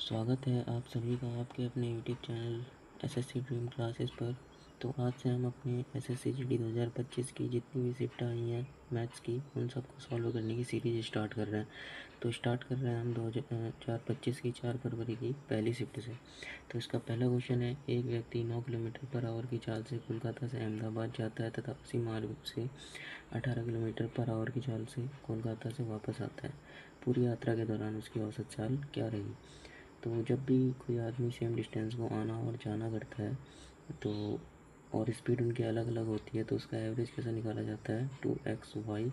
स्वागत है आप सभी का आपके अपने YouTube channel SSC dream classes पर। तो आज से हम अपने एसएससी जीडी 2025 की जितनी भी शिफ्ट आई हैं मैथ्स की उन सबको सॉल्व करने की सीरीज स्टार्ट कर रहे हैं। तो स्टार्ट कर रहे हैं हम 2025 की 4 फरवरी की पहली शिफ्ट से। तो इसका पहला क्वेश्चन है, एक व्यक्ति 9 किलोमीटर पर आवर की चाल से कोलकाता से अहमदाबाद जाता है तथा उसी मार्ग से 18 किलोमीटर पर आवर की चाल से कोलकाता से वापस आता है। पूरी यात्रा के दौरान उसकी औसत चाल क्या रही। तो जब भी कोई आदमी सेम डिस्टेंस को आना और जाना करता है तो और स्पीड उनकी अलग अलग होती है तो उसका एवरेज कैसे निकाला जाता है, 2xy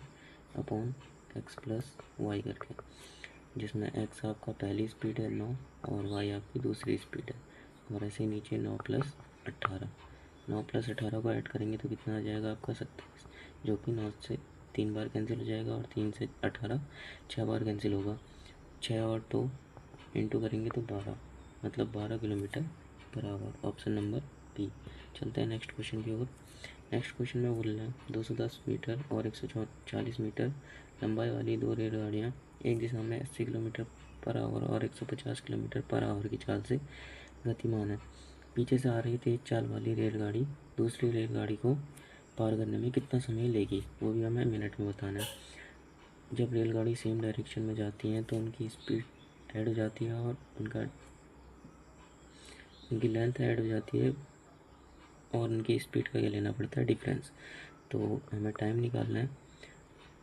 upon x plus Y करके, जिसमें x आपका पहली स्पीड है 9 और y आपकी दूसरी स्पीड है। और ऐसे नीचे 9 प्लस 18, 9 प्लस 18 को ऐड करेंगे तो कितना आ जाएगा आपका 27, जो कि 9 से 3 बार कैंसिल हो जाएगा और 3 से 18 6 बार कैंसिल होगा। 6 और 2 इंटू करेंगे तो 12, मतलब 12 kilometre per hour. Option number B. चलते हैं नेक्स्ट क्वेश्चन की ओर। नेक्स्ट क्वेश्चन में बोल रहे हैं 210 मीटर और 140 मीटर लंबाई वाली दो रेलगाड़ियाँ एक दिशा में 80 किलोमीटर पर आवर और 150 किलोमीटर पर आवर की चाल से गतिमान है। पीछे से आ रही तेज चाल वाली रेलगाड़ी दूसरी रेलगाड़ी को पार करने में कितना समय लेगी, वो भी हमें मिनट में बताना है। जब रेलगाड़ी सेम डायरेक्शन में जाती हैं तो उनकी स्पीड ऐड हो जाती है और उनकी लेंथ ऐड हो जाती है और उनकी स्पीड का क्या लेना पड़ता है, डिफरेंस। तो हमें टाइम निकालना है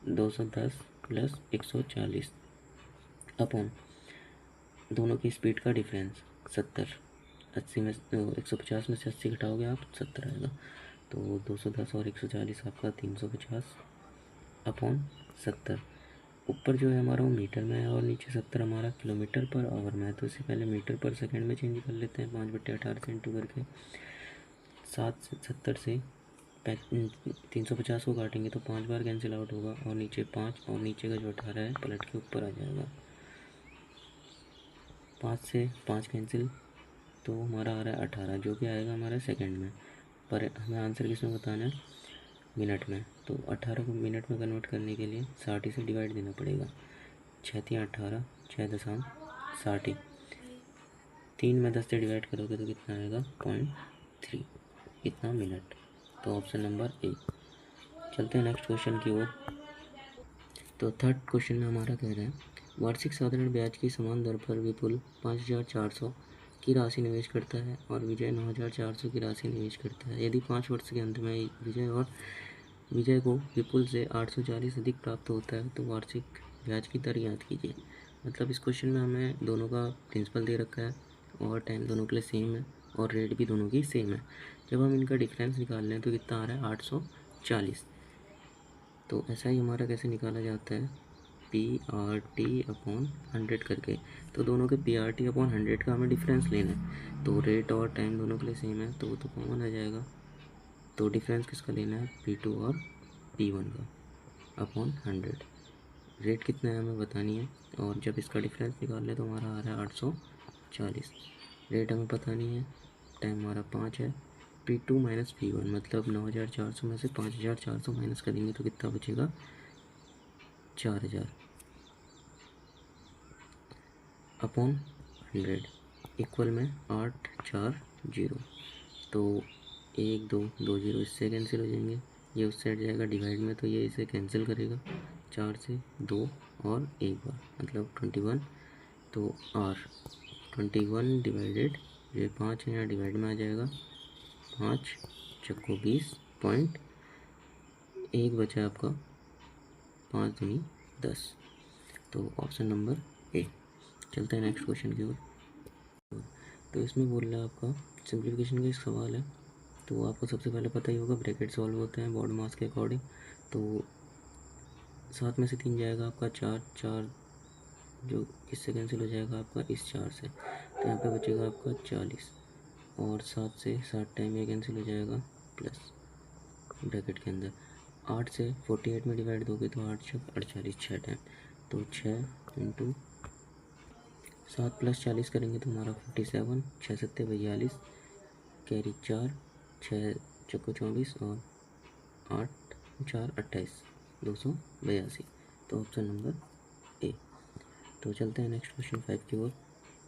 210 प्लस 140 अपॉन दोनों की स्पीड का डिफरेंस 70। 80 में 150 में से 80 घटाओगे आप 70 आएगा। तो 210 और 140 आपका 350 अपॉन 70। ऊपर जो है हमारा वो मीटर में है और नीचे 70 हमारा किलोमीटर पर आवर में है। तो इससे पहले मीटर पर सेकंड में चेंज कर लेते हैं, 5/18 से इंटू करके 7 से 70 से 350 को काटेंगे तो 5 बार कैंसिल आउट होगा और नीचे 5 और नीचे का जो 18 है पलट के ऊपर आ जाएगा। 5 से 5 कैंसिल तो हमारा आ रहा है 18, जो कि आएगा हमारे सेकंड में। पर हमें आंसर किस में बताना है, मिनट में। तो 18 को मिनट में कन्वर्ट करने के लिए 60 से डिवाइड देना पड़ेगा। 6×3 = 18, 6×10 = 60। 3 में 10 से डिवाइड करोगे तो कितना आएगा, 0.3, इतना मिनट। तो ऑप्शन नंबर ए। चलते हैं नेक्स्ट क्वेश्चन की ओर। तो थर्ड क्वेश्चन में हमारा कह रहे हैं, वार्षिक साधारण ब्याज की समान दर पर विपुल 5,400 की राशि निवेश करता है और विजय 9,400 की राशि निवेश करता है। यदि 5 वर्ष के अंत में विजय को विपुल से 840 अधिक प्राप्त होता है तो वार्षिक ब्याज की दर ज्ञात कीजिए। मतलब इस क्वेश्चन में हमें दोनों का प्रिंसिपल दे रखा है और टाइम दोनों के लिए सेम है और रेट भी दोनों की सेम है। जब हम इनका डिफरेंस निकाल लें तो कितना आ रहा है, 840। तो ऐसा ही हमारा कैसे निकाला जाता है, PRT/100 करके। तो दोनों के PRT/100 का हमें डिफरेंस लेना है। तो रेट और टाइम दोनों के लिए सेम है तो वो तो कॉमन आ जाएगा। तो डिफरेंस किसका लेना है, P2 और P1 का अपॉन 100। रेट कितना है हमें बतानी है और जब इसका डिफरेंस निकाल ले तो हमारा आ रहा है 840। रेट हमें पता नहीं है, टाइम हमारा 5 है। P2 माइनस P1 मतलब 9,400 में से 5,400 माइनस करेंगे तो कितना बचेगा, 4,000 अपॉन 100 इक्वल में 840। तो 1 2 2 0 इससे कैंसिल हो जाएंगे, ये उससे हट जाएगा डिवाइड में तो ये इसे कैंसिल करेगा। 4 से 2 और 1 बार मतलब 21। तो R 21 डिवाइडेड, ये 5 है यहाँ डिवाइड में आ जाएगा, 5 चक्को 20 पॉइंट, 1 बचा आपका 5 दूनी 10। तो ऑप्शन नंबर ए। चलते हैं नेक्स्ट क्वेश्चन की ओर। तो इसमें बोल रहा है आपका सिंप्लीफिकेशन का एक सवाल है। तो आपको सबसे पहले पता ही होगा ब्रैकेट सॉल्व होते हैं बॉड मास के अकॉर्डिंग। तो 7 में से 3 जाएगा आपका 4, 4 जो इससे कैंसिल हो जाएगा आपका इस 4 से, तो यहाँ पे बचेगा आपका 40 और 7 से 60 टाइम ये कैंसिल हो जाएगा प्लस ब्रैकेट के अंदर। 8 से 48 में डिवाइड दोगे तो 8 छक 48, 6 टाइम। तो 6 इंटू 7 प्लस 40 करेंगे तो हमारा 47, 6 सत्ते 42, कैरी 4, 6 चक्को 24 और 8 4 28, 282। तो ऑप्शन नंबर ए। तो चलते हैं नेक्स्ट क्वेश्चन 5 की ओर।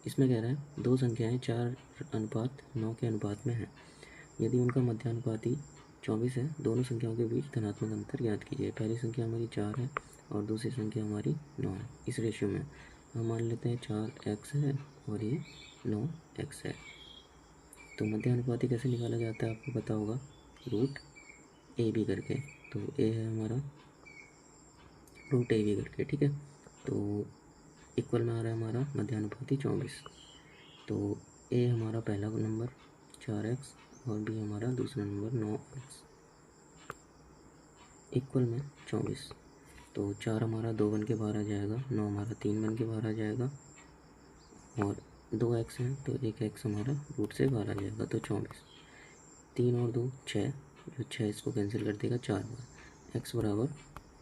इसमें कह रहा है दो संख्याएं 4:9 के अनुपात में हैं। यदि उनका मध्यानुपाती 24 है, दोनों संख्याओं के बीच धनात्मक अंतर ज्ञात कीजिए। पहली संख्या हमारी 4 है और दूसरी संख्या हमारी 9 है। इस रेशियो में हम मान लेते हैं 4x है और ये 9x है। तो मध्यानुपाती कैसे निकाला जाता है आपको पता होगा, रूट ए बी करके। तो ए है हमारा रूट ए बी करके, ठीक है। तो इक्वल में आ रहा है हमारा मध्यानुपाती 24। तो ए हमारा पहला नंबर 4x और बी हमारा दूसरा नंबर 9x, इक्वल में 24। तो 4 हमारा 2 बन के बाहर आ जाएगा, 9 हमारा 3 बन के बाहर आ जाएगा और 2x है तो एक x हमारा रूट से बाहर आ जाएगा। तो 24, 3 और 2 6, जो 6 इसको कैंसिल कर देगा 4 बार, x बराबर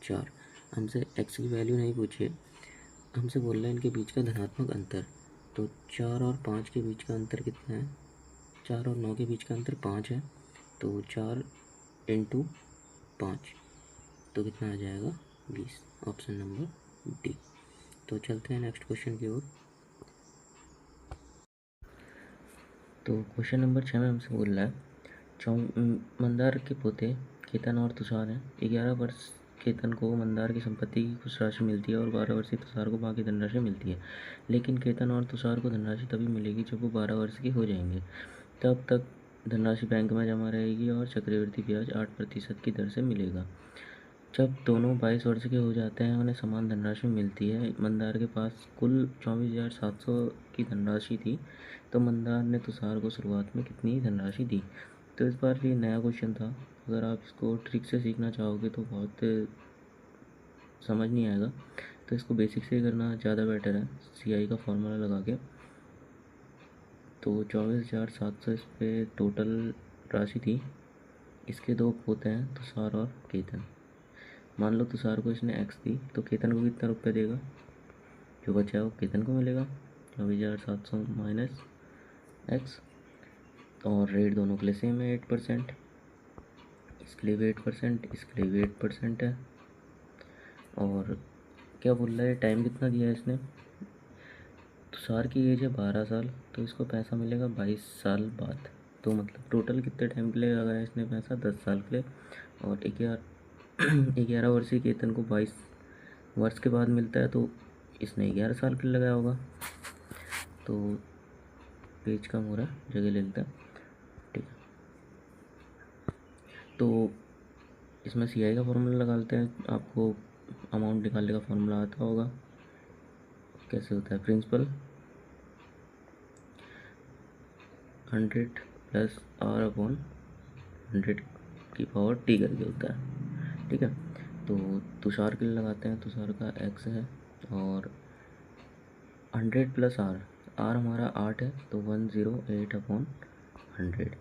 4। हमसे x की वैल्यू नहीं पूछी है, हमसे बोल रहा है इनके बीच का धनात्मक अंतर। तो 4 और 5 के बीच का अंतर कितना है, 4 और 9 के बीच का अंतर 5 है। तो 4 × 5 तो कितना आ जाएगा 20, ऑप्शन नंबर डी। तो चलते हैं नेक्स्ट क्वेश्चन की ओर। तो क्वेश्चन नंबर 6 में हमसे बोल रहा है मंदार के पोते केतन और तुषार हैं। 11 वर्ष केतन को मंदार की संपत्ति की कुछ राशि मिलती है और 12 वर्षीय तुषार को बाकी धनराशि मिलती है। लेकिन केतन और तुषार को धनराशि तभी मिलेगी जब वो 12 वर्ष के हो जाएंगे। तब तक धनराशि बैंक में जमा रहेगी और चक्रवृद्धि ब्याज 8% की दर से मिलेगा। जब दोनों 22 वर्ष के हो जाते हैं उन्हें समान धनराशि मिलती है। मंदार के पास कुल 24,700 की धनराशि थी, तो मंदार ने तुषार को शुरुआत में कितनी धनराशि दी। तो इस बार ये नया क्वेश्चन था, अगर आप इसको ट्रिक से सीखना चाहोगे तो बहुत समझ नहीं आएगा, तो इसको बेसिक से करना ज़्यादा बेटर है, CI का फॉर्मूला लगा के। तो 24,700 इस पर टोटल राशि थी। इसके दो पोते हैं तुषार और केतन। मान लो तुषार को इसने x दी, तो केतन को कितना रुपये देगा, जो बचा है वो केतन को मिलेगा। 24,700 माइनस x, और रेट दोनों के लिए सेम है 8%, इसके लिए भी 8%, इसके लिए भी 8% है। और क्या बोल रहा है, टाइम कितना दिया है इसने, तुषार की एज है 12 साल, तो इसको पैसा मिलेगा 22 साल बाद। तो मतलब टोटल कितने टाइम के लिए लगाया इसने पैसा, 10 साल के लिए। और 11 वर्षीय केतन को 22 वर्ष के बाद मिलता है, तो इसने 11 साल के लिए लगाया होगा। तो पेज कम हो रहा है, जगह ले लेता है, ठीक है। तो इसमें CI का फॉर्मूला लगा लेते हैं। आपको अमाउंट निकालने का फॉर्मूला आता होगा, कैसे होता है, प्रिंसिपल 100 + R/100 की पावर T करके होता है, ठीक है। तो तुषार के लिए लगाते हैं, तुषार का x है और 100 + R, R हमारा 8 है, तो 108/100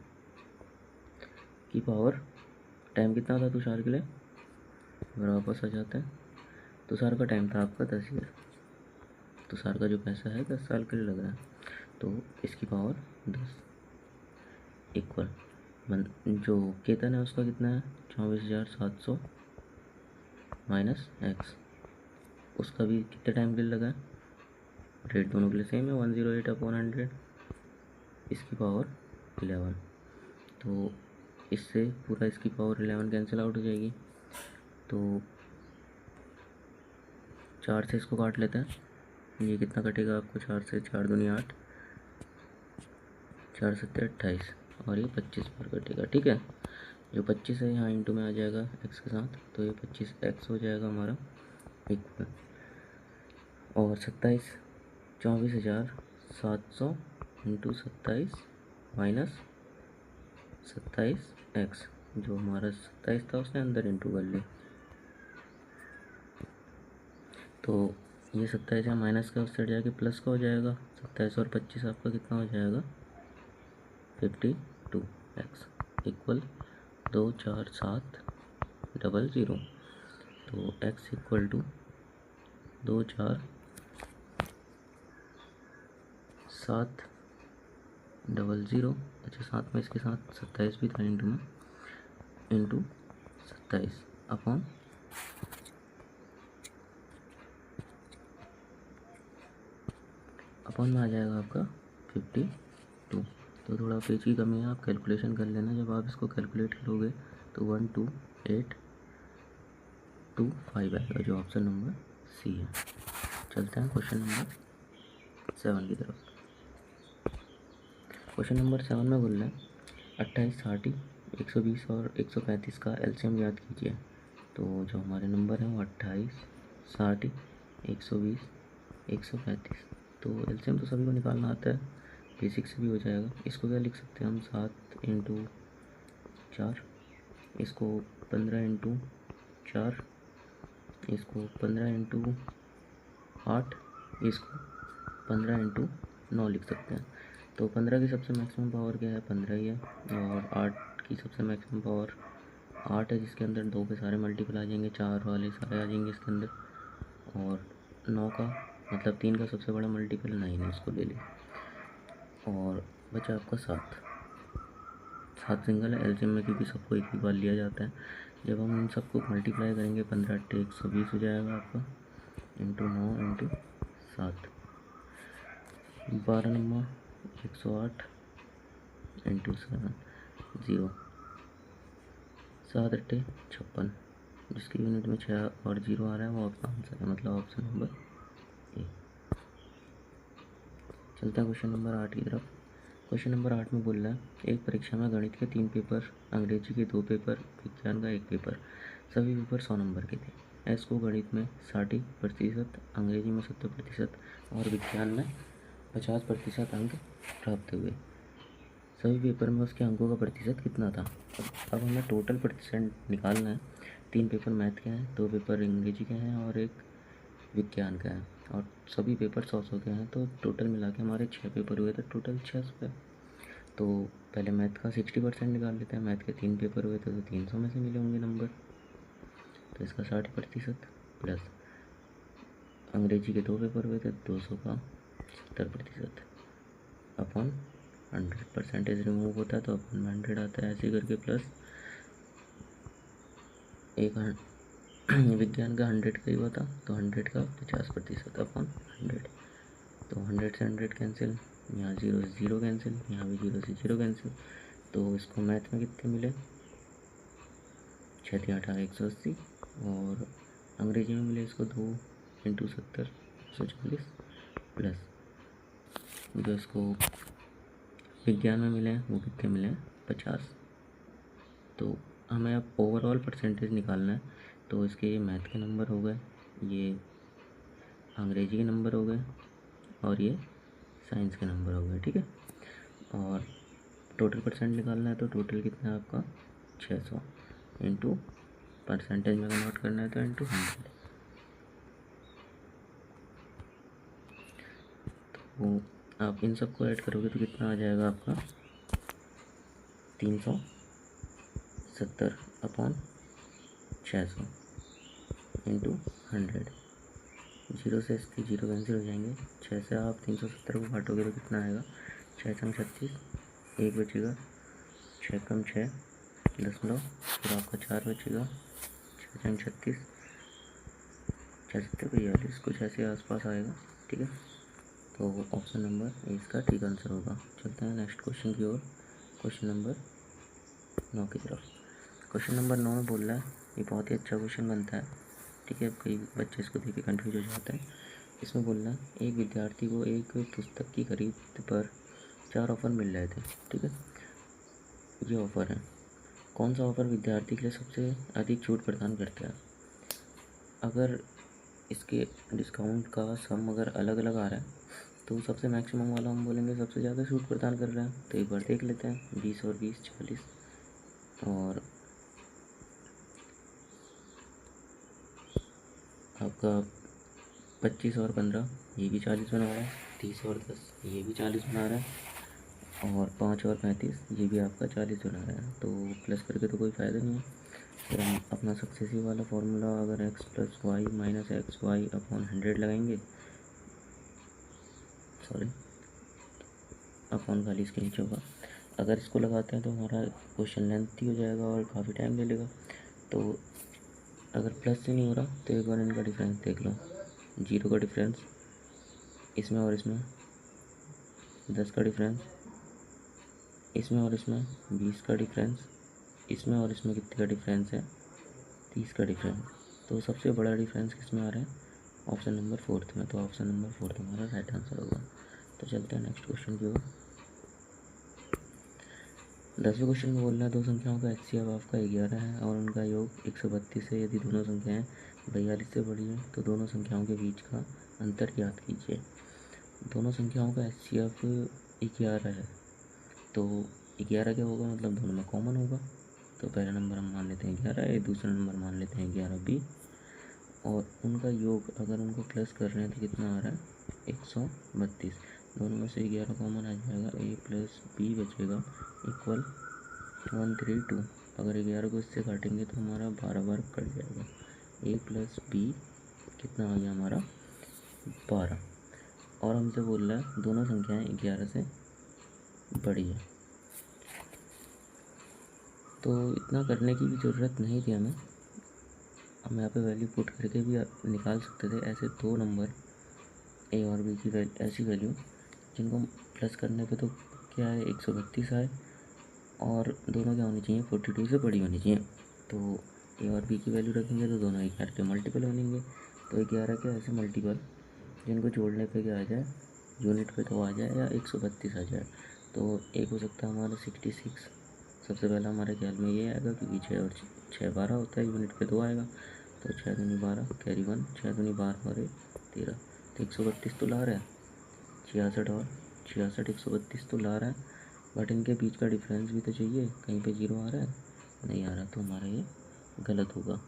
की पावर, टाइम कितना था तुषार के लिए, अगर वापस आ जाते हैं, तुषार का टाइम था आपका 10 ईयर, तुषार का जो पैसा है 10 साल के लिए लग रहा है, तो इसकी पावर 10 इक्वल जो केतन है उसका कितना है 24,700 माइनस x, उसका भी कितने टाइम के लिए लगा है, रेट दोनों के लिए सेम है 108/100, इसकी पावर 11। तो इससे पूरा इसकी पावर 11 कैंसिल आउट हो जाएगी। तो 4 से इसको काट लेते हैं, ये कितना कटेगा आपको, 4 से 4 दूनी 8, 4 7 28, और ये 25 पर कटेगा, ठीक है। जो 25 है यहाँ इंटू में आ जाएगा x के साथ, तो ये 25x हो जाएगा हमारा इक्वल, और 27 24,700 इंटू 27 माइनस 27x, जो हमारा 27 था उसने अंदर इंटू कर लिया। तो ये 27 है माइनस का, उस साइड जाके प्लस का हो जाएगा, 27 और 25 आपका कितना हो जाएगा 52x इक्वल 24700। तो x इक्वल टू 24700, अच्छा साथ में इसके साथ 27 भी था इंटू में, इंटू 27 अपॉन में आ जाएगा आपका 52। तो थोड़ा पेज की कमी है, आप कैलकुलेशन कर लेना। जब आप इसको कैलकुलेट करोगे तो 12825 आएगा, जो ऑप्शन नंबर सी है। चलते हैं क्वेश्चन नंबर 7 की तरफ। क्वेश्चन नंबर 7 में बोल रहे हैं 28, 60, 120 और 135 का एलसीएम याद कीजिए। तो जो हमारे नंबर हैं वो 28, 60, 120, 135। तो एलसीएम तो सभी को निकालना आता है, बेसिक से भी हो जाएगा। इसको क्या लिख सकते हैं हम, 7 इंटू 4, इसको 15 इंटू 4, इसको 15 इंटू 8, इसको 15 इंटू 9 लिख सकते हैं। तो 15 की सबसे मैक्सिमम पावर क्या है, 15 ही है। और 8 की सबसे मैक्सिमम पावर 8 है, जिसके अंदर 2 के सारे मल्टीपल आ जाएंगे, 4 वाले सारे आ जाएंगे इसके अंदर। और 9 का मतलब 3 का सबसे बड़ा मल्टीपल 9 है, इसको ले लें। और बचा आपका 7 सिंगल है एलसीएम में, क्योंकि सबको एक ही बार लिया जाता है। जब हम इन सबको मल्टीप्लाई करेंगे 15 × 8 120 हो जाएगा आपका, इंटू 9 इंटू 7, 12 नंबर 108 इंटू 7, 0, 7 × 8 56, जिसकी यूनिट में 6 और 0 आ रहा है वो आपका आंसर है, मतलब ऑप्शन नंबर ए। चलता है क्वेश्चन नंबर 8 की तरफ। क्वेश्चन नंबर 8 में बोल रहा है एक परीक्षा में गणित के 3 पेपर, अंग्रेजी के 2 पेपर, विज्ञान का 1 पेपर, सभी पेपर 100 नंबर के थे। एस को गणित में 60%, अंग्रेजी में 70% और विज्ञान में 50% अंक प्राप्त हुए। सभी पेपर में उसके अंकों का प्रतिशत कितना था। अब हमें टोटल प्रतिशत निकालना है। 3 पेपर मैथ के हैं, 2 पेपर अंग्रेजी के हैं और 1 विज्ञान का है, और सभी पेपर 100 के हैं। तो टोटल मिला के हमारे 6 पेपर हुए थे, टोटल 600 है। तो पहले मैथ का 60% निकाल लेते हैं। मैथ के 3 पेपर हुए थे तो 300 में से मिले होंगे नंबर, तो इसका 60% प्लस अंग्रेजी के 2 पेपर हुए थे 200 का 70% अपॉन 100। परसेंटेज रिमूव होता है तो अपॉन 100 आता है, ऐसे करके प्लस एक विज्ञान का 100 का ही हुआ था तो 100 का 50% अपॉन 100। तो 100 से 100 कैंसिल, यहाँ 0 से 0 कैंसिल, यहाँ भी 0 से 0 कैंसिल। तो इसको मैथ में कितने मिले, 6 × 8 = 180, और अंग्रेजी में मिले इसको 2 इंटू 70 140, प्लस जो इसको विज्ञान में मिले हैं वो कितने मिले हैं, 50। तो हमें अब ओवरऑल परसेंटेज निकालना है। तो इसके ये मैथ के नंबर हो गए, ये अंग्रेजी के नंबर हो गए और ये साइंस के नंबर हो गए, ठीक है। और टोटल परसेंट निकालना है तो टोटल कितना है आपका 600 इंटू परसेंटेज में कन्वर्ट करना है तो इंटू 100। तो आप इन सबको ऐड करोगे तो कितना आ जाएगा आपका 370 अपॉन 600 इंटू 100। 0 से इसकी 0 कैंसिल हो जाएंगे। 6 से आप 370 को काटोगे तो कितना आएगा, 6 × 36, 1 बचेगा, 6 × 6 दशमलव, फिर आपका 4 बचेगा, 6 × 36 46 कुछ ऐसे आसपास आएगा, ठीक है। तो ऑप्शन नंबर ए इसका ठीक आंसर होगा। चलते हैं नेक्स्ट क्वेश्चन की ओर, क्वेश्चन नंबर 9 की तरफ। क्वेश्चन नंबर 9 में बोल रहा है, ये बहुत ही अच्छा क्वेश्चन बनता है, ठीक है। कई बच्चे इसको देख के कन्फ्यूज हो जाते हैं। इसमें बोलना है एक विद्यार्थी को एक पुस्तक की खरीद पर 4 ऑफ़र मिल रहे थे, ठीक है। ये ऑफ़र है, कौन सा ऑफ़र विद्यार्थी के लिए सबसे अधिक छूट प्रदान करता है। अगर इसके डिस्काउंट का सम अगर अलग अलग आ रहा है तो सबसे मैक्सिमम वाला हम बोलेंगे सबसे ज़्यादा छूट प्रदान कर रहा है। तो एक बार देख लेते हैं, 20 और 20 40, और आपका 25 और 15 ये भी 40 बना रहा है, 30 और 10 ये भी 40 बना रहा है, और 5 और 35 ये भी आपका 40 बना रहा है। तो प्लस करके तो कोई फ़ायदा नहीं है। फिर हम अपना सक्सेसिव वाला फार्मूला अगर x + y - xy अपॉन 100 लगाएंगे, सॉरी अपॉन खाली इसके नीचे होगा। अगर इसको लगाते हैं तो हमारा क्वेश्चन लेंथी हो जाएगा और काफ़ी टाइम ले लेगा। तो अगर प्लस से नहीं हो रहा तो एक बार इनका डिफरेंस देख लो, 0 का डिफरेंस इसमें और इसमें 10 का डिफरेंस, इसमें और इसमें 20 का डिफरेंस, इसमें और इसमें कितने का डिफरेंस है, 30 का डिफरेंस। तो सबसे बड़ा डिफरेंस किस में आ रहा है, ऑप्शन नंबर फोर्थ में। तो ऑप्शन नंबर फोर्थ हमारा राइट आंसर होगा। तो चलते हैं नेक्स्ट क्वेश्चन की ओर। 10वें क्वेश्चन में बोल रहा है दो संख्याओं का HCF आपका 11 है और उनका योग 132 है। यदि दोनों संख्याएं 42 से बड़ी हैं तो दोनों संख्याओं के बीच का अंतर ज्ञात कीजिए। दोनों संख्याओं का HCF 11 है, तो 11 क्या होगा, मतलब दोनों में कॉमन होगा। तो पहला नंबर हम मान लेते हैं 11 A, दूसरा नंबर मान लेते हैं 11B, और उनका योग अगर उनको प्लस कर रहे हैं तो कितना आ रहा है, 132। दोनों में से 11 कॉमन आ जाएगा, A प्लस B बचेगा इक्वल 132। अगर 11 को इससे काटेंगे तो हमारा 12 बार कट जाएगा। A प्लस B कितना आ गया हमारा, 12। और हमसे बोल रहा है दोनों संख्याएं 11 से बड़ी है। तो इतना करने की भी ज़रूरत नहीं थी हमें, हम यहाँ पे वैल्यू पुट करके भी निकाल सकते थे। ऐसे दो नंबर A और B की ऐसी वैल्यू जिनको प्लस करने पे तो क्या है 132 आए, और दोनों क्या होनी चाहिए, 42 से बड़ी होनी चाहिए। तो A और B की वैल्यू रखेंगे तो दोनों 11 के मल्टीपल बनेंगे। तो 11 के ऐसे मल्टीपल जिनको जोड़ने पे क्या आ जाए, यूनिट पे तो आ जाए या 132 आ जाए। तो एक हो सकता है हमारा 66। सबसे पहला हमारे ख्याल में ये आएगा क्योंकि 6 और 6 12 होता है, यूनिट पे 2 आएगा। तो 6 दूनी 12 कैरी 1, 6 दूनी 12 और 13। तो 132 तो ला रहा है, 66 और 66 132 तो ला रहा है, बट इनके बीच का डिफरेंस भी तो चाहिए। कहीं पे 0 आ रहा है, नहीं आ रहा, तो हमारा ये गलत होगा।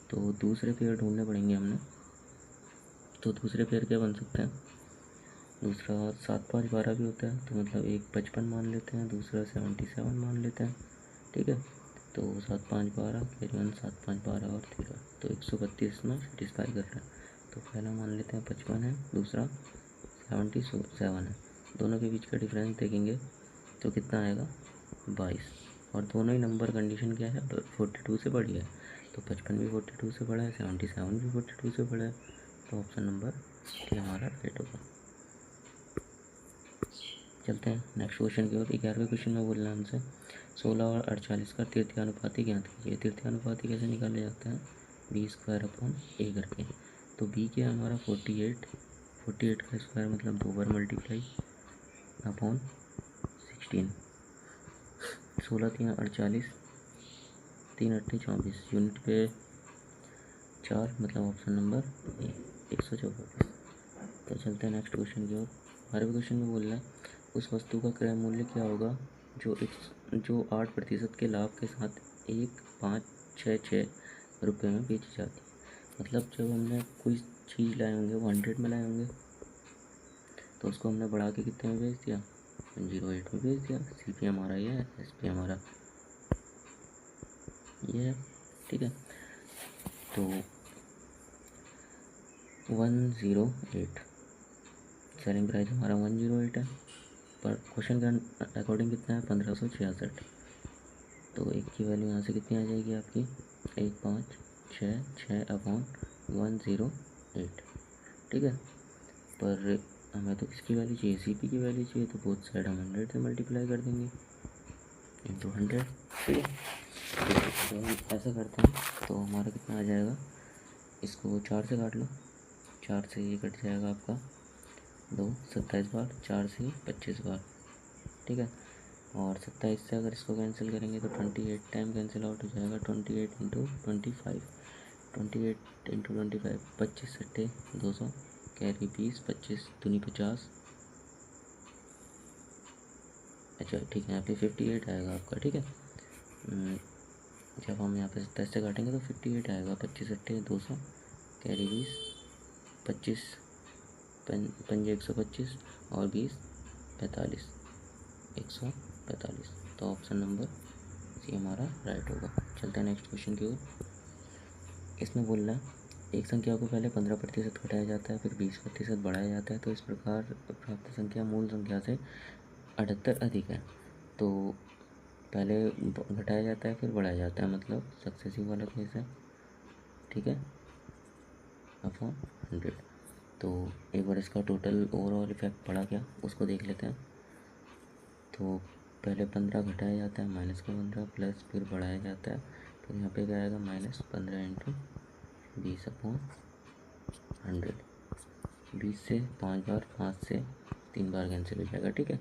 तो दूसरे पेयर ढूंढने पड़ेंगे हमने। तो दूसरे पेयर क्या बन सकते हैं, दूसरा 7 5 12 भी होता है, तो मतलब एक 55 मान लेते हैं, दूसरा 77 मान लेते हैं। ठीक है, तो 7 5 12 कैरी 1, 7 5 12 और 13। तो 132 में सेटिस्फाई कर रहा है। तो पहला मान लेते हैं 55 है, दूसरा 77 है। दोनों के बीच का डिफरेंस देखेंगे तो कितना आएगा, 22। और दोनों ही नंबर कंडीशन क्या है, 42 से बड़ी है। तो 55 भी 42 से बड़ा है, 77 भी 42 से बड़ा है। तो ऑप्शन नंबर ये हमारा राइट होगा। चलते हैं नेक्स्ट क्वेश्चन की ओर। 11वें क्वेश्चन में बोल रहे हैं हमसे 16 और 48 का तृतीयानुपाती ज्ञात कीजिए। तृतीयानुपाती कैसे निकाले जाते हैं, B²/A करके। तो B क्या है हमारा 48, 48 का स्क्वायर मतलब 2 बार मल्टीप्लाई अपॉन 16। 16 3 48, 3 8 24, यूनिट पे 4 मतलब ऑप्शन नंबर ए 144। तो चलते हैं नेक्स्ट क्वेश्चन की ओर। 12वें क्वेश्चन में बोल रहा है उस वस्तु का क्रय मूल्य क्या होगा जो 8% के लाभ के साथ 1566 रुपये में बेची जाती है। मतलब जब हमने कोई चीज़ लाए होंगे वो 100 में लाए होंगे, तो उसको हमने बढ़ा के कितने में बेच दिया, 108 में बेच दिया। CP हमारा ये है, SP हमारा ये है। ठीक है, तो 108 सेलिंग प्राइस हमारा 108 है, पर क्वेश्चन के अकॉर्डिंग कितना है, 1566। तो एक की वैल्यू यहाँ से कितनी आ जाएगी आपकी, 1566/108। ठीक है, पर हमें तो किसकी वैल्यू चाहिए, CP की वैल्यू चाहिए। तो बोथ साइड हम 100 से मल्टीप्लाई कर देंगे इंटू 100। ठीक है, तो हम ऐसा करते हैं तो हमारा कितना आ जाएगा, इसको 4 से काट लो, 4 से ये कट जाएगा आपका 2 27 बार, 4 से 25 बार। ठीक है, और 27 से अगर इसको कैंसिल करेंगे तो 28 टाइम कैंसिल आउट हो जाएगा। 28 इंटू 25, 28 इंटू 25, 25 सट्टे 200 कैरी 20, 25 दूनी 50। अच्छा ठीक है, यहाँ पे 58 आएगा आपका। ठीक है, जब हम यहाँ पे 27 से काटेंगे तो 58 आएगा। 25 सट्टे 200 कैरी 20, 25 पंजे 125 और 20 45, 145। तो ऑप्शन नंबर सी हमारा राइट होगा। चलते हैं नेक्स्ट क्वेश्चन की ओर। इसमें बोल रहा है एक संख्या को पहले 15% घटाया जाता है फिर 20% बढ़ाया जाता है, तो इस प्रकार प्राप्त संख्या मूल संख्या से 78 अधिक है। तो पहले घटाया जाता है फिर बढ़ाया जाता है, मतलब सक्सेसिव वाला केस है। ठीक है, अपॉन 100। तो एक बार इसका टोटल ओवरऑल इफेक्ट पड़ा क्या उसको देख लेते हैं। तो पहले 15 घटाया जाता है, माइनस का 15 प्लस फिर बढ़ाया जाता है, तो यहाँ पे क्या आएगा -15 इंटू 20/100। 20 से 5 बार, 5 से 3 बार कैंसिल हो जाएगा, ठीक है।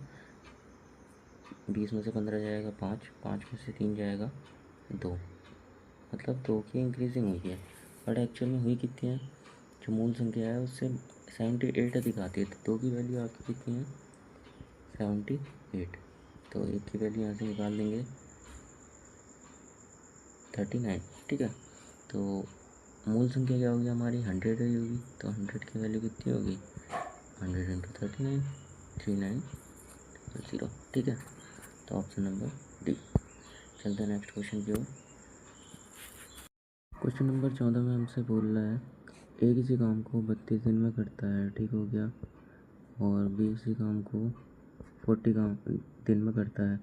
20 में से 15 जाएगा 5, 5 में से 3 जाएगा 2, मतलब 2 की इंक्रीजिंग हुई है। बट एक्चुअल में हुई कितनी है, जो मूल संख्या है उससे 78 अधिक आती है, तो 2 की वैल्यू आपकी कितनी है 78। तो 1 की वैल्यू यहाँ से निकाल देंगे 39, ठीक है। तो मूल संख्या क्या होगी हमारी 100 ही होगी, तो 100 की वैल्यू कितनी होगी 100 इंटू 39, 3900, ठीक है। तो ऑप्शन नंबर डी। चलते हैं नेक्स्ट क्वेश्चन की ओर। क्वेश्चन नंबर 14 में हमसे बोल रहा है ए किसी काम को 32 दिन में करता है, ठीक हो गया, और बी इसी काम को 40 दिन में करता है,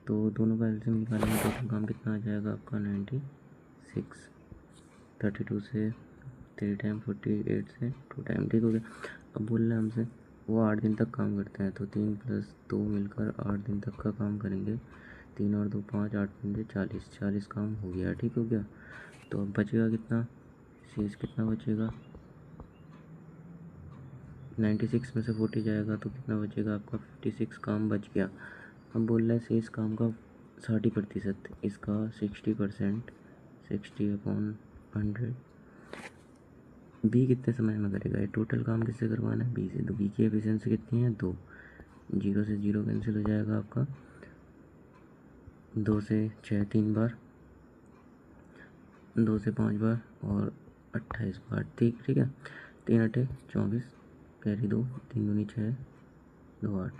तो दोनों का एलसीएम निकालेंगे, टोटल काम कितना आ जाएगा आपका 96। 32 से 3 टाइम, 48 से 2 टाइम, ठीक हो गया। अब बोल रहे हैं हमसे वो 8 दिन तक काम करते हैं, तो 3 + 2 मिलकर 8 दिन तक का काम करेंगे। 3 और 2 5, 8 पंजे 40, 40 काम हो गया, ठीक हो गया। तो अब बचेगा कितना, शेष कितना बचेगा 96 में से 40 जाएगा तो कितना बचेगा आपका 56 काम बच गया। अब बोल रहा है शेष काम का 60%, इसका 60%, 60/100। बी कितने समय में करेगा, ये टोटल काम किससे करवाना है बी से, तो बी की एफिशिएंसी कितनी है 2, 0 से 0 कैंसिल हो जाएगा आपका, 2 से 6 3 बार, 2 से 5 बार और 28 बार, ठीक है। 3 × 8 = 24, कैरी 2, 3 दूनी 6, 2 8,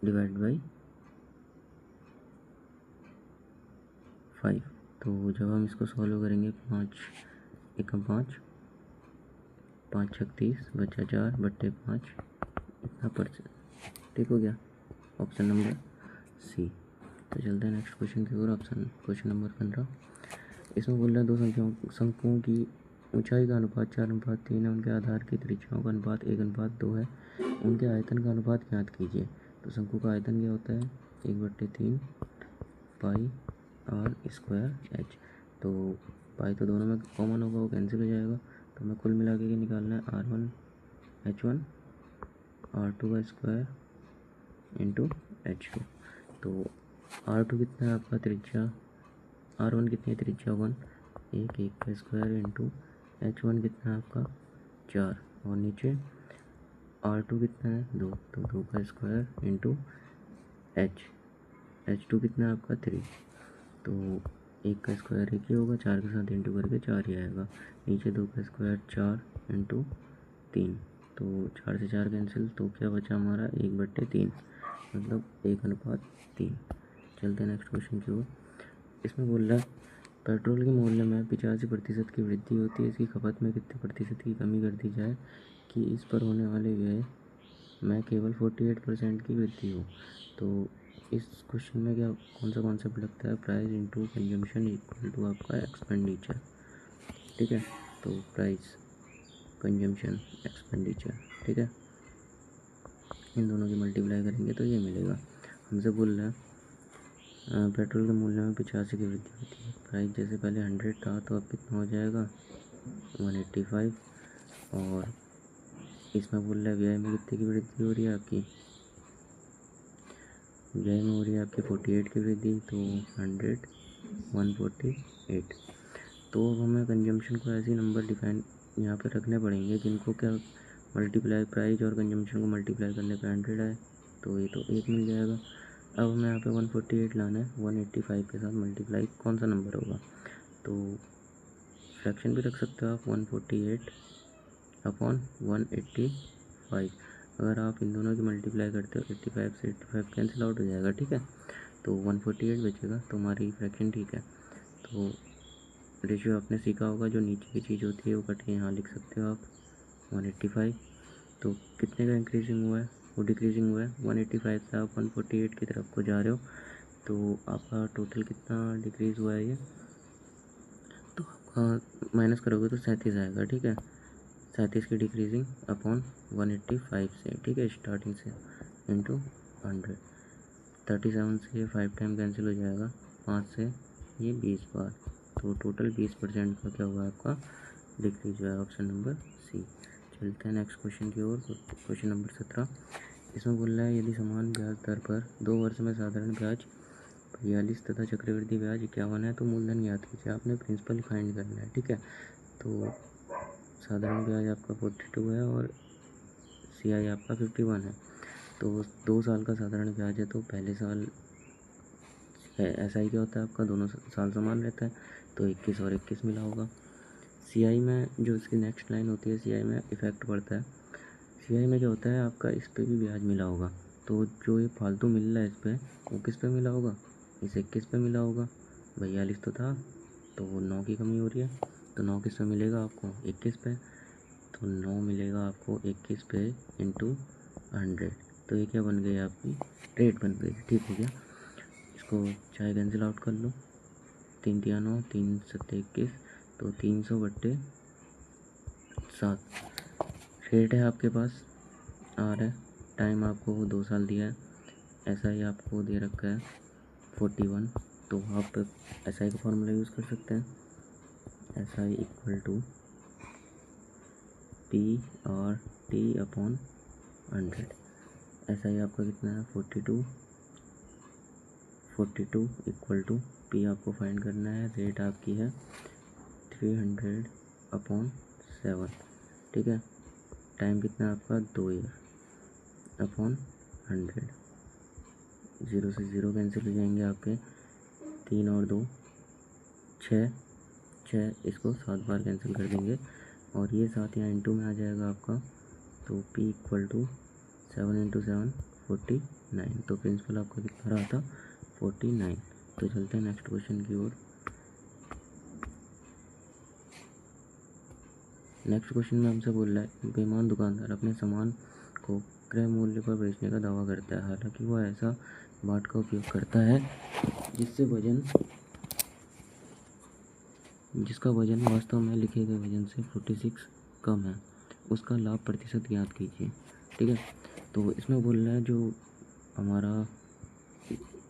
डिवाइड बाई 5। तो जब हम इसको सॉल्व करेंगे 5 एकम 5, 5 × 30 बचा 4 बट्टे 5, इतना %, ठीक हो गया। Option number C. तो चलते हैं नेक्स्ट क्वेश्चन की ओर। Question number 15। इसमें बोल रहा है दो शंकुओं की ऊंचाई का अनुपात 4:3 है, उनके आधार की त्रिज्याओं का अनुपात 1:2 है, उनके आयतन का अनुपात ज्ञात कीजिए। तो शंकु का आयतन क्या होता है 1/3 पाई r²h। तो पाई तो दोनों में कॉमन होगा, वो कैंसिल हो जाएगा, तो हमें कुल मिला के निकालना है r1 h1 r2 का स्क्वायर इंटू h2। तो r2 कितना है आपका त्रिज्या, r1 कितनी है त्रिज्या 1, 1 का स्क्वायर इंटू h1 कितना है आपका 4, और नीचे r2 कितना है 2, तो 2 का स्क्वायर इंटू h2 कितना है आपका 3, तो 1 का स्क्वायर 1 ही होगा, 4 के साथ इंटू करके 4 ही आएगा, नीचे 2 का स्क्वायर 4 इंटू 3, तो 4 से 4 कैंसिल, तो क्या बचा हमारा 1/3, मतलब 1:3। चलते हैं नेक्स्ट क्वेश्चन की ओर। इसमें बोल रहा है पेट्रोल के मूल्य में 85% की वृद्धि होती है, इसकी खपत में कितने प्रतिशत की कमी कर दी जाए कि इस पर होने वाले व्यय में केवल 48% की वृद्धि हो। तो इस क्वेश्चन में क्या कौन सा कॉन्सेप्ट लगता है, price into consumption equal to आपका एक्सपेंडिचर, ठीक है। तो प्राइस कंजम्पशन एक्सपेंडिचर, ठीक है, इन दोनों की मल्टीप्लाई करेंगे तो ये मिलेगा। हमसे बोल रहा है पेट्रोल के मूल्य में 85 की वृद्धि होती है, प्राइस जैसे पहले 100 था तो अब कितना हो जाएगा 185, और इसमें बोल रहा है व्यय में कितने की वृद्धि हो रही है आपकी, व्यय में हो रही है आपकी 48 की वृद्धि, तो 100 148। तो अब हमें कंजम्पशन को ऐसे नंबर डिफाइन यहाँ पे रखने पड़ेंगे जिनको क्या मल्टीप्लाई, प्राइस और कंजम्पशन को मल्टीप्लाई करने पे 100 है, तो ये तो 1 मिल जाएगा। अब हमें यहाँ पे 148 लाना है, 185 के साथ मल्टीप्लाई कौन सा नंबर होगा, तो फ्रैक्शन भी रख सकते हो आप 148/185। अगर आप इन दोनों की मल्टीप्लाई करते हो 85 से 85 कैंसिल आउट हो जाएगा, ठीक है, तो 148 बचेगा, तो हमारी फ्रैक्शन ठीक है। तो रेशियो आपने सीखा होगा, जो नीचे की चीज़ होती है वो कट के यहाँ लिख सकते हो आप 185। तो कितने का इंक्रीजिंग हुआ है, वो डिक्रीजिंग हुआ है, 185 से आप 148 की तरफ को जा रहे हो, तो आपका टोटल कितना डिक्रीज़ हुआ है ये, तो आपका माइनस करोगे तो 37 आएगा, ठीक है। 37 की डिक्रीजिंग अपॉन 185 से, ठीक है, स्टार्टिंग से इंटू 100। 37 से ये 5 टाइम कैंसिल हो जाएगा, 5 से ये 20 बार, तो टोटल 20% का क्या हुआ आपका डिक्रीज हुआ है, ऑप्शन नंबर सी। चलते हैं नेक्स्ट क्वेश्चन की ओर। क्वेश्चन नंबर 17, इसमें बोल रहा है यदि समान ब्याज दर पर 2 वर्ष में साधारण ब्याज 42 तथा चक्रवृद्धि ब्याज 51 है तो मूलधन ज्ञात कीजिए। आपने प्रिंसिपल फाइंड करना है, ठीक है। तो साधारण ब्याज आपका 42 है और CI आपका 51 है। तो 2 साल का साधारण ब्याज है, तो पहले साल SI क्या होता है आपका, दोनों साल समान रहता है, तो 21 और 21 मिला होगा। CI में जो इसकी नेक्स्ट लाइन होती है, CI में इफेक्ट पड़ता है। CI में क्या होता है आपका, इस पर भी ब्याज मिला होगा, तो जो ये फालतू मिल रहा है इस पर, वो किस पे मिला होगा, इस 21 पे मिला होगा। 42 तो था, तो वो 9 की कमी हो रही है, तो 9 किस पे मिलेगा आपको, 21 पे, तो 9 मिलेगा आपको 21 पे इंटू 100। तो ये क्या बन गई आपकी रेट बन गई, ठीक हो गया। इसको चाहे कैंसिल आउट कर लो, 3 तिया 9, 3 सत्ते 21, तो 300/7 रेट है आपके पास। आर है, टाइम आपको 2 साल दिया है, SI आपको दे रखा है 41, तो आप SI का फॉर्मूला यूज़ कर सकते हैं, SI equal to PRT/100। SI आपका कितना है 42 इक्वल टू P आपको फाइंड करना है, रेट आपकी है 300/7, ठीक है। टाइम कितना है आपका 2 ईयर अपॉन 100। 0 से 0 कैंसिल हो जाएंगे आपके, 3 और 2 6, इसको 7 बार कैंसिल कर देंगे, और ये 7 यहाँ इंटू में आ जाएगा आपका, तो P इक्वल टू 7 × 7 49, तो प्रिंसिपल आपका कितना रहा था 49। तो चलते हैं नेक्स्ट क्वेश्चन की ओर। नेक्स्ट क्वेश्चन में हमसे बोल रहा है बेईमान दुकानदार अपने सामान को क्रय मूल्य पर बेचने का दावा करता है, हालांकि वह ऐसा बाट का उपयोग करता है जिसका वजन वास्तव में लिखे गए वजन से 46 कम है, उसका लाभ प्रतिशत ज्ञात कीजिए, ठीक है। तो इसमें बोल रहा है जो हमारा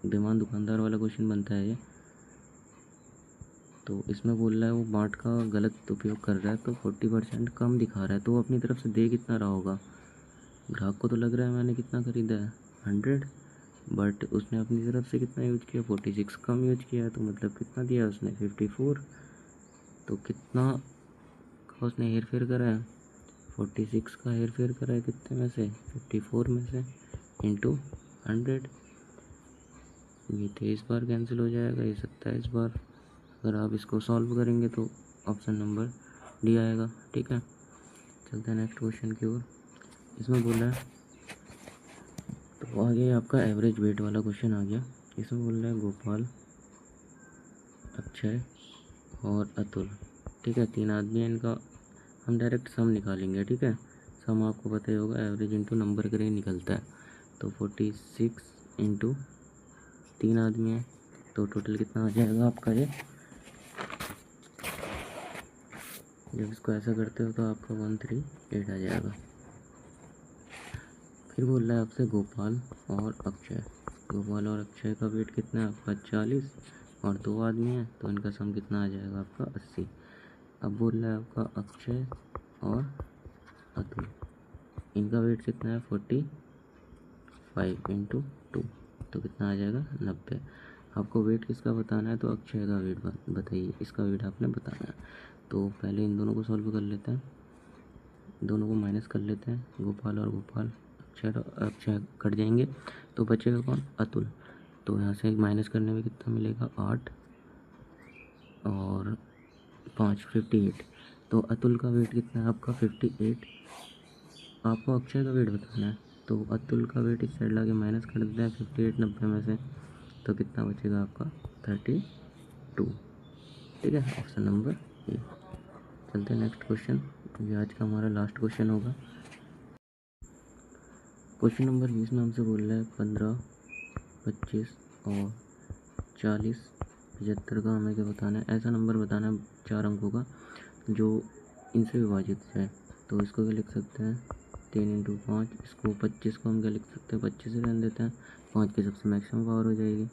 बेईमान दुकानदार वाला क्वेश्चन बनता है ये, तो इसमें बोल रहा है वो बाट का गलत उपयोग कर रहा है, तो 40% कम दिखा रहा है, तो वो अपनी तरफ से दे कितना रहा होगा, ग्राहक को तो लग रहा है मैंने कितना खरीदा है 100, बट उसने अपनी तरफ से कितना यूज किया 46 कम यूज किया, तो मतलब कितना दिया उसने 54, तो कितना का उसने हेर फेर करा है 46 का हेर फेर करा है, कितने में से 54 में से इंटू 100। ये 23 बार कैंसिल हो जाएगा, ये 27 बार। अगर आप इसको सॉल्व करेंगे तो ऑप्शन नंबर डी आएगा, ठीक है। चलते हैं नेक्स्ट क्वेश्चन की ओर। इसमें बोला है, तो आगे आपका एवरेज वेट वाला क्वेश्चन आ गया। इसमें बोल रहा है गोपाल, अक्षय और अतुल, ठीक है, 3 आदमी हैं, इनका हम डायरेक्ट सम निकालेंगे, ठीक है। सम आपको पता ही होगा, एवरेज इंटू नंबर करे निकलता है, तो 46 इंटू 3 आदमी हैं, तो टोटल कितना आ जाएगा आपका ये, जब इसको ऐसा करते हो तो आपका 138 आ जाएगा। फिर बोल रहा है आपसे गोपाल और अक्षय का वेट कितना है आपका 40, और 2 आदमी हैं, तो इनका सम कितना आ जाएगा आपका 80। अब बोल रहा है आपका अक्षय और अतुल, इनका वेट कितना है 45 इंटू 2, तो कितना आ जाएगा 90। आपको वेट किसका बताना है, तो अक्षय का वेट बताइए, इसका वेट आपने बताना है। तो पहले इन दोनों को सॉल्व कर लेते हैं, दोनों को माइनस कर लेते हैं, गोपाल और गोपाल, अक्षय कट जाएंगे, तो बचेगा कौन, अतुल। तो यहाँ से माइनस करने में कितना मिलेगा 8 और 5 58, तो अतुल का वेट कितना है आपका 58। आपको अक्षय का वेट बताना है, तो अतुल का वेट इस साइड ला के माइनस कर देते हैं 58 90 में से, तो कितना बचेगा आपका 32, ठीक है, ऑप्शन नंबर ए। चलते हैं नेक्स्ट क्वेश्चन, ये आज का हमारा लास्ट क्वेश्चन होगा। क्वेश्चन नंबर 20 में हमसे बोल रहा है 15 25 और 40 75 का हमें क्या बताना है, ऐसा नंबर बताना है 4 अंकों का जो इनसे विभाजित है। तो तो इसको क्या लिख सकते हैं 3 × 5, इसको 25 को हम क्या लिख सकते हैं 25 रहने देते हैं, 5 की सबसे मैक्सिमम पावर हो जाएगी।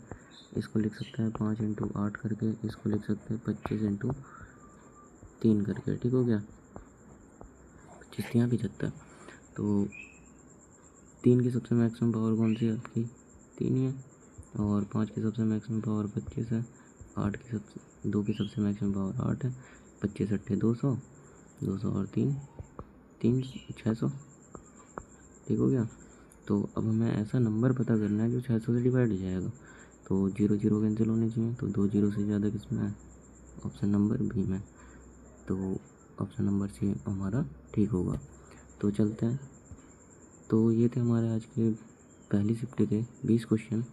इसको लिख सकते हैं 5 × 8 करके, इसको लिख सकते हैं 25 × 3 करके। ठीक हो गया, 25 यहाँ 75। तो 3 की सबसे मैक्सिमम पावर कौन सी है आपकी 3 ही है, और 5 की सबसे मैक्सिमम पावर 25 है, 2 की सबसे मैक्सिमम पावर 8 है, 25 × 8 200, 200 और 3 3 600। ठीक हो गया। तो अब हमें ऐसा नंबर पता करना है जो 600 से डिवाइड हो जाएगा। तो 0 0 कैंसिल होने चाहिए, तो 2 0 से ज़्यादा किस में है, ऑप्शन नंबर बी में। तो ऑप्शन नंबर सी हमारा ठीक होगा। तो चलते हैं। तो ये थे हमारे आज के पहली शिफ्ट के 20 क्वेश्चन।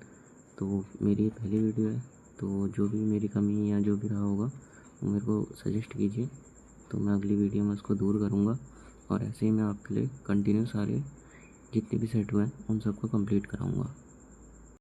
तो मेरी ये पहली वीडियो है, तो जो भी मेरी कमी या जो भी रहा होगा वो मेरे को सजेस्ट कीजिए, तो मैं अगली वीडियो में उसको दूर करूँगा। और ऐसे ही मैं आपके लिए कंटिन्यू सारे जितने भी सेट हुए हैं उन सबको कंप्लीट कराऊँगा।